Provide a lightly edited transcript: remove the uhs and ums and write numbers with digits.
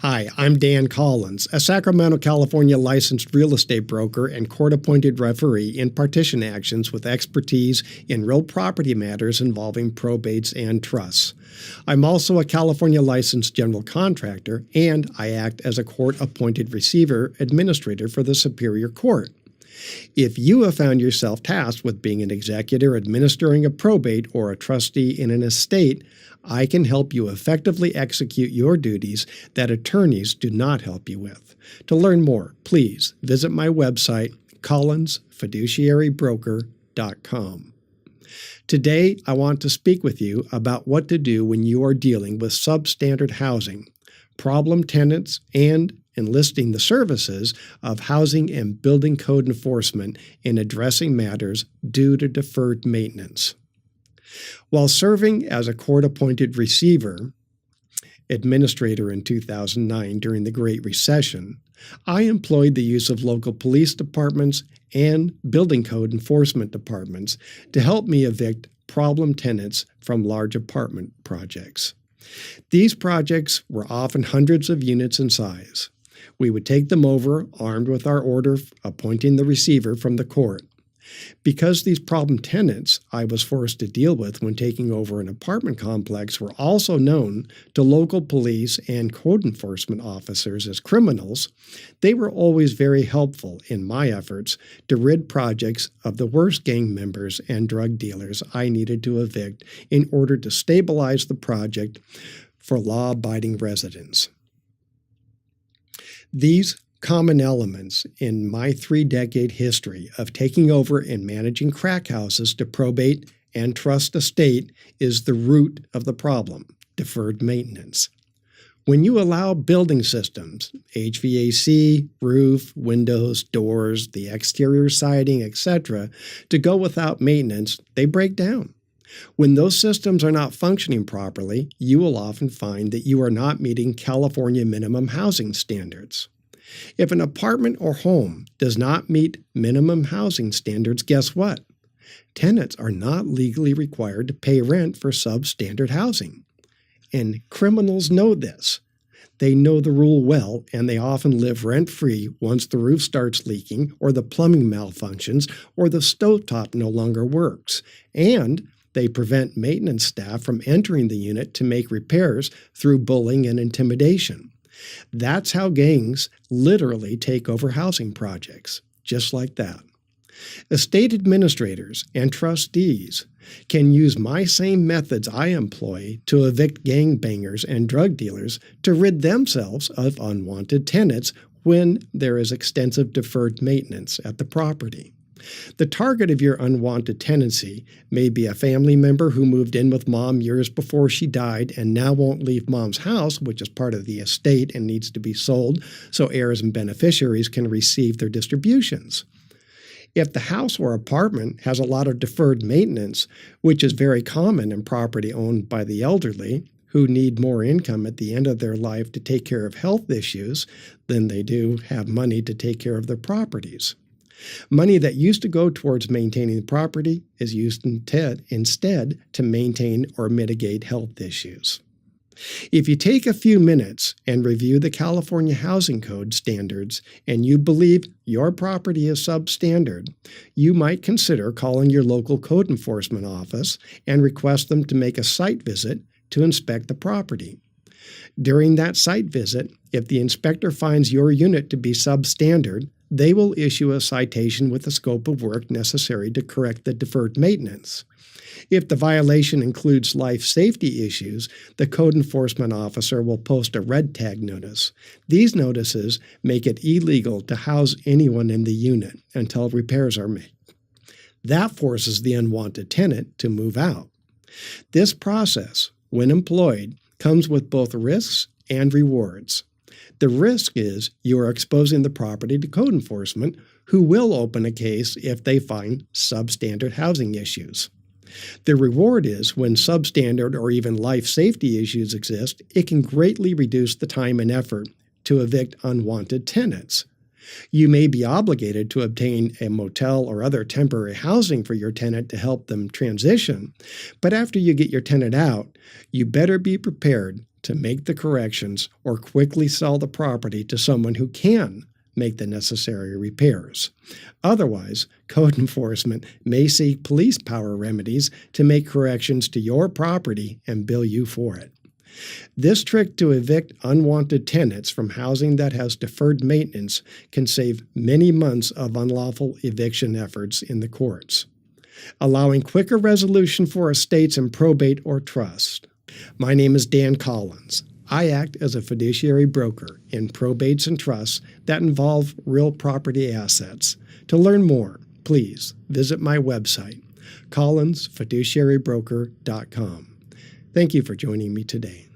Hi, I'm Dan Collins, a Sacramento, California licensed real estate broker and court-appointed referee in partition actions with expertise in real property matters involving probates and trusts. I'm also a California licensed general contractor, and I act as a court-appointed receiver administrator for the Superior Court. If you have found yourself tasked with being an executor administering a probate or a trustee in an estate, I can help you effectively execute your duties that attorneys do not help you with. To learn more, please visit my website, collinsfiduciarybroker.com. Today, I want to speak with you about what to do when you are dealing with substandard housing, problem tenants, and enlisting the services of housing and building code enforcement in addressing matters due to deferred maintenance. While serving as a court-appointed receiver, administrator in 2009 during the Great Recession, I employed the use of local police departments and building code enforcement departments to help me evict problem tenants from large apartment projects. These projects were often hundreds of units in size. We would take them over, armed with our order appointing the receiver from the court. Because these problem tenants I was forced to deal with when taking over an apartment complex were also known to local police and code enforcement officers as criminals, they were always very helpful in my efforts to rid projects of the worst gang members and drug dealers I needed to evict in order to stabilize the project for law-abiding residents. These common elements in my 3-decade history of taking over and managing crack houses to probate and trust estate is the root of the problem, deferred maintenance. When you allow building systems, HVAC, roof, windows, doors, the exterior siding, etc., to go without maintenance, they break down. When those systems are not functioning properly, you will often find that you are not meeting California minimum housing standards. If an apartment or home does not meet minimum housing standards, guess what? Tenants are not legally required to pay rent for substandard housing. And criminals know this. They know the rule well, and they often live rent-free once the roof starts leaking, or the plumbing malfunctions, or the stovetop no longer works. And they prevent maintenance staff from entering the unit to make repairs through bullying and intimidation. That's how gangs literally take over housing projects, just like that. Estate administrators and trustees can use my same methods I employ to evict gangbangers and drug dealers to rid themselves of unwanted tenants when there is extensive deferred maintenance at the property. The target of your unwanted tenancy may be a family member who moved in with mom years before she died and now won't leave mom's house, which is part of the estate and needs to be sold so heirs and beneficiaries can receive their distributions. If the house or apartment has a lot of deferred maintenance, which is very common in property owned by the elderly, who need more income at the end of their life to take care of health issues than they do have money to take care of their properties. Money that used to go towards maintaining the property is used instead to maintain or mitigate health issues. If you take a few minutes and review the California Housing Code standards and you believe your property is substandard, you might consider calling your local code enforcement office and request them to make a site visit to inspect the property. During that site visit, if the inspector finds your unit to be substandard, they will issue a citation with the scope of work necessary to correct the deferred maintenance. If the violation includes life safety issues, the code enforcement officer will post a red tag notice. These notices make it illegal to house anyone in the unit until repairs are made. That forces the unwanted tenant to move out. This process, when employed, comes with both risks and rewards. The risk is you are exposing the property to code enforcement, who will open a case if they find substandard housing issues. The reward is when substandard or even life safety issues exist, it can greatly reduce the time and effort to evict unwanted tenants. You may be obligated to obtain a motel or other temporary housing for your tenant to help them transition, but after you get your tenant out, you better be prepared to make the corrections or quickly sell the property to someone who can make the necessary repairs. Otherwise, code enforcement may seek police power remedies to make corrections to your property and bill you for it. This trick to evict unwanted tenants from housing that has deferred maintenance can save many months of unlawful eviction efforts in the courts, allowing quicker resolution for estates in probate or trust. My name is Dan Collins. I act as a fiduciary broker in probates and trusts that involve real property assets. To learn more, please visit my website, collinsfiduciarybroker.com. Thank you for joining me today.